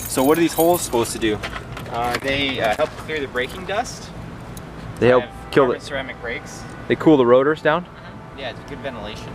So what are these holes supposed to do? They help clear the braking dust. They help kill the ceramic brakes. They cool the rotors down? Yeah, it's good ventilation.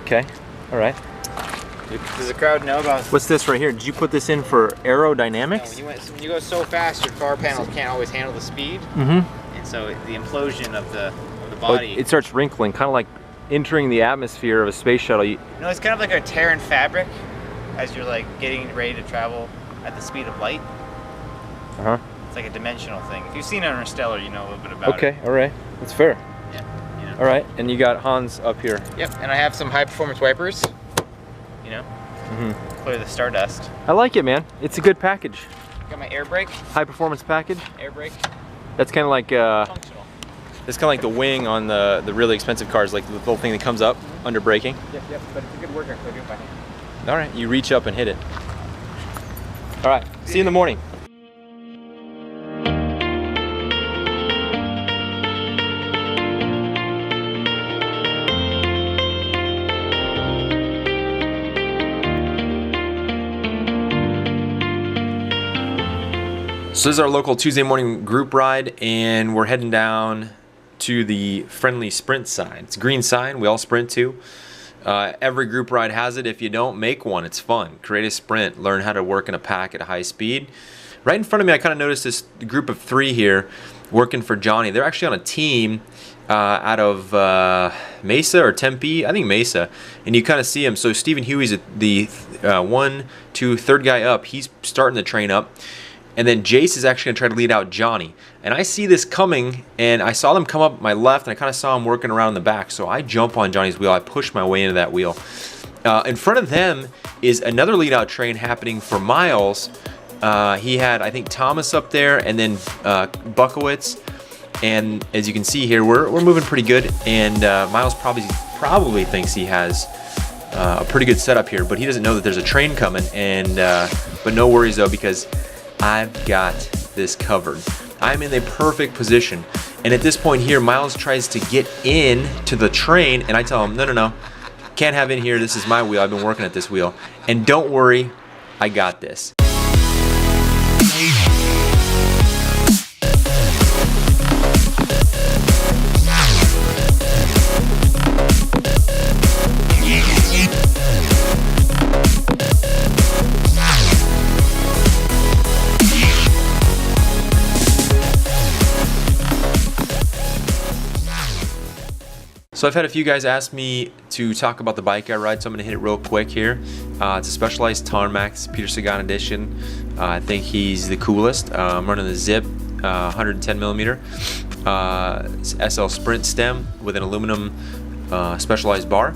Okay, all right. Does the crowd know about... What's this right here? Did you put this in for aerodynamics? No, when you go so fast, your car panels can't always handle the speed. Mm-hmm. And so the implosion of the body... It starts wrinkling, kind of like entering the atmosphere of a space shuttle. No, it's kind of like a tear in fabric as you're like getting ready to travel at the speed of light. Uh-huh. It's like a dimensional thing. If you've seen Interstellar, you know a little bit about it. Okay, all right. That's fair. Yeah. You know. All right, and you got Hans up here. Yep, and I have some high performance wipers, you know, clear the stardust. I like it, man. It's a good package. Got my air brake. High performance package. Air brake. That's kind of like Functional. it's kind of like the wing on the really expensive cars, like the little thing that comes up under braking. Yep, but it's a good workout, so I do it by hand. All right, you reach up and hit it. All right, see you in the morning. So this is our local Tuesday morning group ride, and we're heading down to the friendly sprint sign. It's a green sign we all sprint to. Every group ride has it. If you don't, make one. It's fun. Create a sprint. Learn how to work in a pack at a high speed. Right in front of me, I kind of noticed this group of 3 here working for Johnny. They're actually on a team out of Mesa or Tempe. I think Mesa. And you kind of see him. So Stephen Huey's the 1, 2, 3rd guy up. He's starting the train up. And then Jace is actually going to try to lead out Johnny. And I see this coming, and I saw them come up my left, and I kind of saw him working around in the back. So I jump on Johnny's wheel. I push my way into that wheel. In front of them is another lead out train happening for Miles. He had, I think, Thomas up there, and then Buckowitz. And as you can see here, we're moving pretty good. And Miles probably thinks he has a pretty good setup here, but he doesn't know that there's a train coming. And but no worries though, because I've got this covered. I'm in the perfect position. And at this point here, Miles tries to get in to the train, and I tell him, no, can't have in here. This is my wheel. I've been working at this wheel. And don't worry, I got this. So I've had a few guys ask me to talk about the bike I ride, so I'm going to hit it real quick here. It's a Specialized Tarmac, it's Peter Sagan edition. I think he's the coolest. I'm running the Zip 110 millimeter SL Sprint stem with an aluminum specialized bar,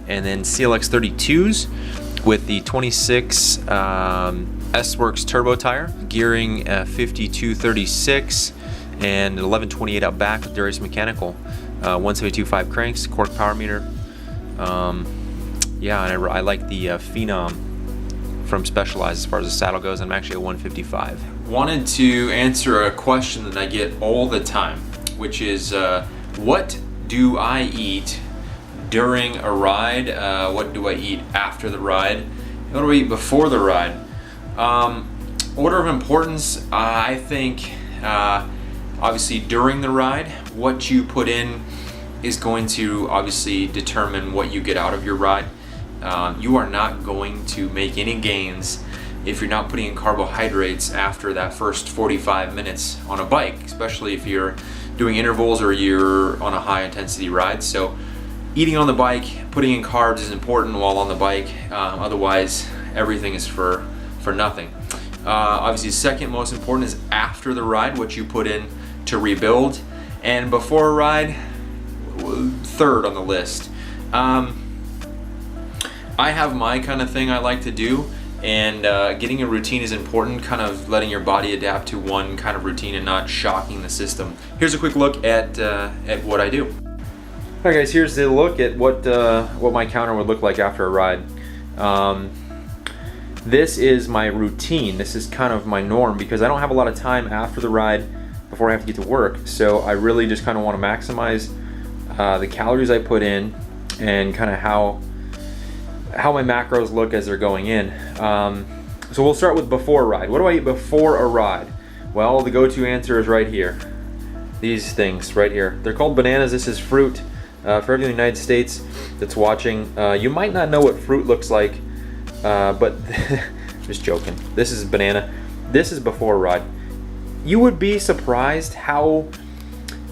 and then CLX 32s with the 26 S-Works turbo tire, gearing 5236 and 1128 out back with Darius Mechanical. 172.5 cranks, Cork power meter. Yeah, and I like the Phenom from Specialized as far as the saddle goes. I'm actually a 155. Wanted to answer a question that I get all the time, which is what do I eat during a ride? What do I eat after the ride? What do I eat before the ride? Order of importance, I think obviously during the ride, what you put in is going to obviously determine what you get out of your ride. You are not going to make any gains if you're not putting in carbohydrates after that first 45 minutes on a bike, especially if you're doing intervals or you're on a high intensity ride. So eating on the bike, putting in carbs is important while on the bike. Otherwise, everything is for nothing. Obviously, second most important is after the ride, what you put in to rebuild. And before a ride, third on the list. I have my kind of thing I like to do, and getting a routine is important, kind of letting your body adapt to one kind of routine and not shocking the system. Here's a quick look at what I do. Alright guys, here's the look at what my counter would look like after a ride. This is my routine. This is kind of my norm because I don't have a lot of time after the ride before I have to get to work. So I really just kind of want to maximize the calories I put in and kind of how my macros look as they're going in. So we'll start with before a ride. What do I eat before a ride? Well, the go-to answer is right here. These things right here. They're called bananas. This is fruit. For everyone in the United States that's watching, you might not know what fruit looks like, but just joking. This is banana. This is before a ride. You would be surprised how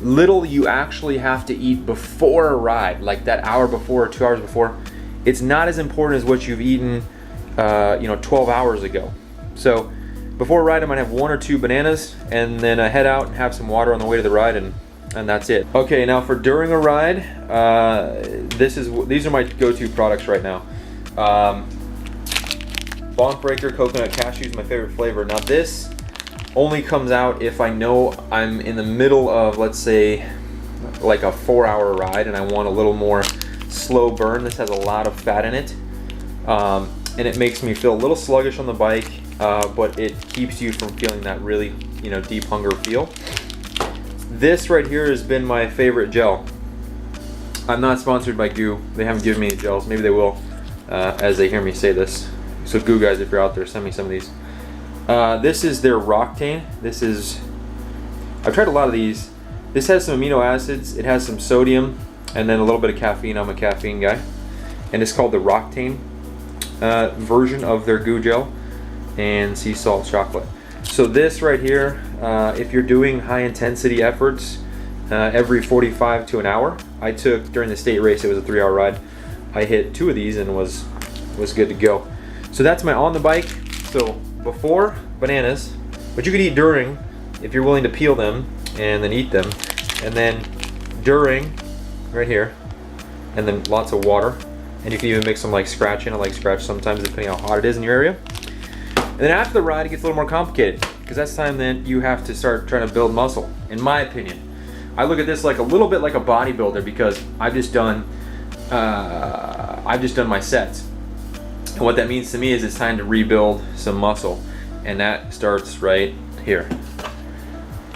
little you actually have to eat before a ride, like that hour before or 2 hours before. It's not as important as what you've eaten 12 hours ago. So before a ride, I might have 1 or 2 bananas and then I head out and have some water on the way to the ride, and that's it. Okay, now for during a ride, these are my go-to products right now. Bonk Breaker Coconut Cashew is my favorite flavor. Now this only comes out if I know I'm in the middle of, let's say, like a 4-hour ride and I want a little more slow burn. This has a lot of fat in it, and it makes me feel a little sluggish on the bike, but it keeps you from feeling that really, deep hunger feel. This right here has been my favorite gel. I'm not sponsored by GU. They haven't given me any gels. Maybe they will as they hear me say this. So GU guys, if you're out there, send me some of these. This is their Roctane. I've tried a lot of these. This has some amino acids. It has some sodium and then a little bit of caffeine. I'm a caffeine guy. And it's called the Roctane version of their GU gel and sea salt chocolate. So this right here, if you're doing high intensity efforts every 45 to an hour, I took during the state race, it was a 3-hour ride, I hit 2 of these and was good to go. So that's my on the bike. So before, bananas, but you could eat during if you're willing to peel them and then eat them, and then during right here, and then lots of water, and you can even mix some like scratch in. I like scratch sometimes depending how hot it is in your area. And then after the ride, it gets a little more complicated because that's time then you have to start trying to build muscle. In my opinion, I look at this like a little bit like a bodybuilder because I've just done my sets, and what that means to me is it's time to rebuild some muscle, and that starts right here.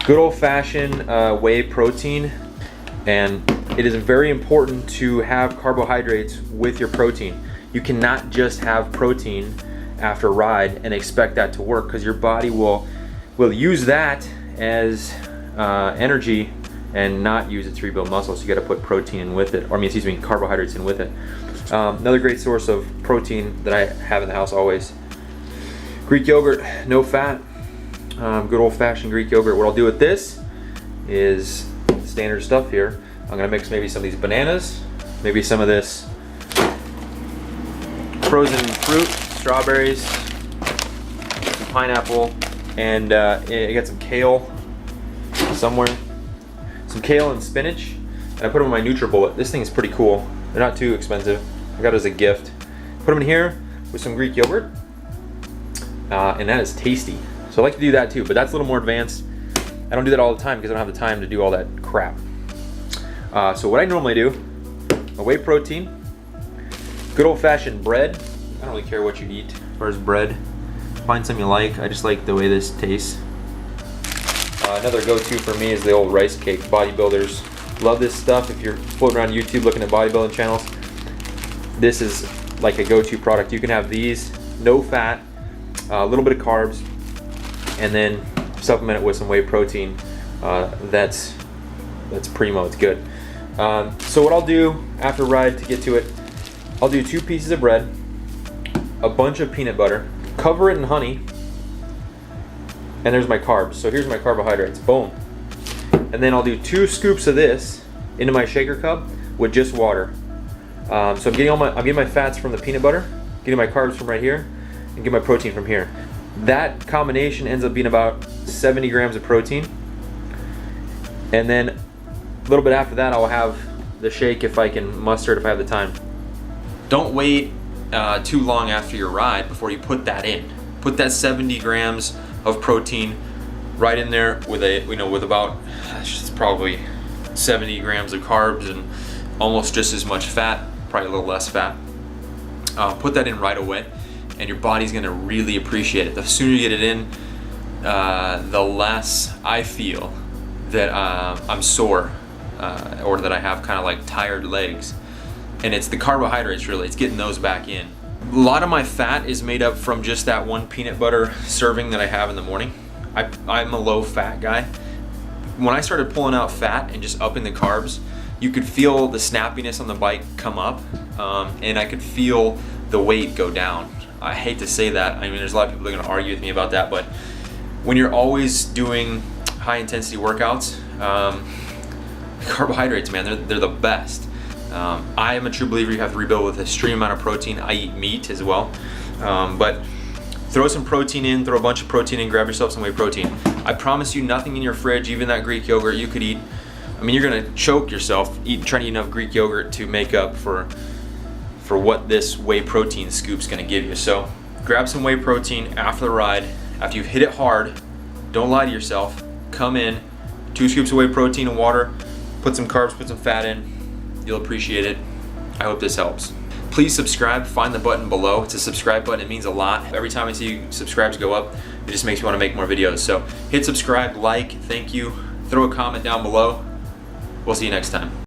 Good old-fashioned whey protein, and it is very important to have carbohydrates with your protein. You cannot just have protein after a ride and expect that to work, because your body will use that as energy and not use it to rebuild muscle. So you got to put protein in with it, or carbohydrates in with it. Another great source of protein that I have in the house always, Greek yogurt, no fat, good old-fashioned Greek yogurt. What I'll do with this is standard stuff here. I'm gonna mix maybe some of these bananas, maybe some of this frozen fruit, strawberries, some pineapple, and I got some kale somewhere, some kale and spinach, and I put them in my NutriBullet. This thing is pretty cool. They're not too expensive. I got it as a gift. Put them in here with some Greek yogurt, and that is tasty. So I like to do that too, but that's a little more advanced. I don't do that all the time because I don't have the time to do all that crap. So what I normally do, a whey protein, good old-fashioned bread. I don't really care what you eat as far as bread. Find something you like. I just like the way this tastes. Another go-to for me is the old rice cake. Bodybuilders love this stuff. If you're floating around YouTube looking at bodybuilding channels, this is like a go-to product. You can have these, no fat, a little bit of carbs, and then supplement it with some whey protein. That's primo. It's good. So what I'll do after a ride, to get to it, I'll do 2 pieces of bread, a bunch of peanut butter, cover it in honey, and there's my carbs. So here's my carbohydrates. Boom. And then I'll do 2 scoops of this into my shaker cup with just water. So I'm getting my fats from the peanut butter, getting my carbs from right here, and getting my protein from here. That combination ends up being about 70 grams of protein. And then a little bit after that, I'll have the shake if I can muster it, if I have the time. Don't wait too long after your ride before you put that in. Put that 70 grams of protein right in there with with about, it's probably 70 grams of carbs and almost just as much fat, probably a little less fat. Put that in right away, and your body's gonna really appreciate it. The sooner you get it in, the less I feel that I'm sore or that I have kind of like tired legs. And it's the carbohydrates, really, it's getting those back in. A lot of my fat is made up from just that one peanut butter serving that I have in the morning. I'm a low fat guy. When I started pulling out fat and just upping the carbs, you could feel the snappiness on the bike come up, and I could feel the weight go down. I hate to say that. I mean, there's a lot of people that are gonna argue with me about that, but when you're always doing high intensity workouts, carbohydrates, man, they're the best. I am a true believer you have to rebuild with a extreme amount of protein. I eat meat as well, but throw some protein in, throw a bunch of protein in, grab yourself some whey protein. I promise you, nothing in your fridge, even that Greek yogurt you could eat. I mean, you're gonna choke yourself trying to eat enough Greek yogurt to make up for what this whey protein scoop's gonna give you. So grab some whey protein after the ride. After you've hit it hard, don't lie to yourself. Come in, 2 scoops of whey protein and water, put some carbs, put some fat in. You'll appreciate it. I hope this helps. Please subscribe, find the button below. It's a subscribe button, it means a lot. Every time I see subscribes go up, it just makes me want to make more videos. So hit subscribe, like, thank you. Throw a comment down below. We'll see you next time.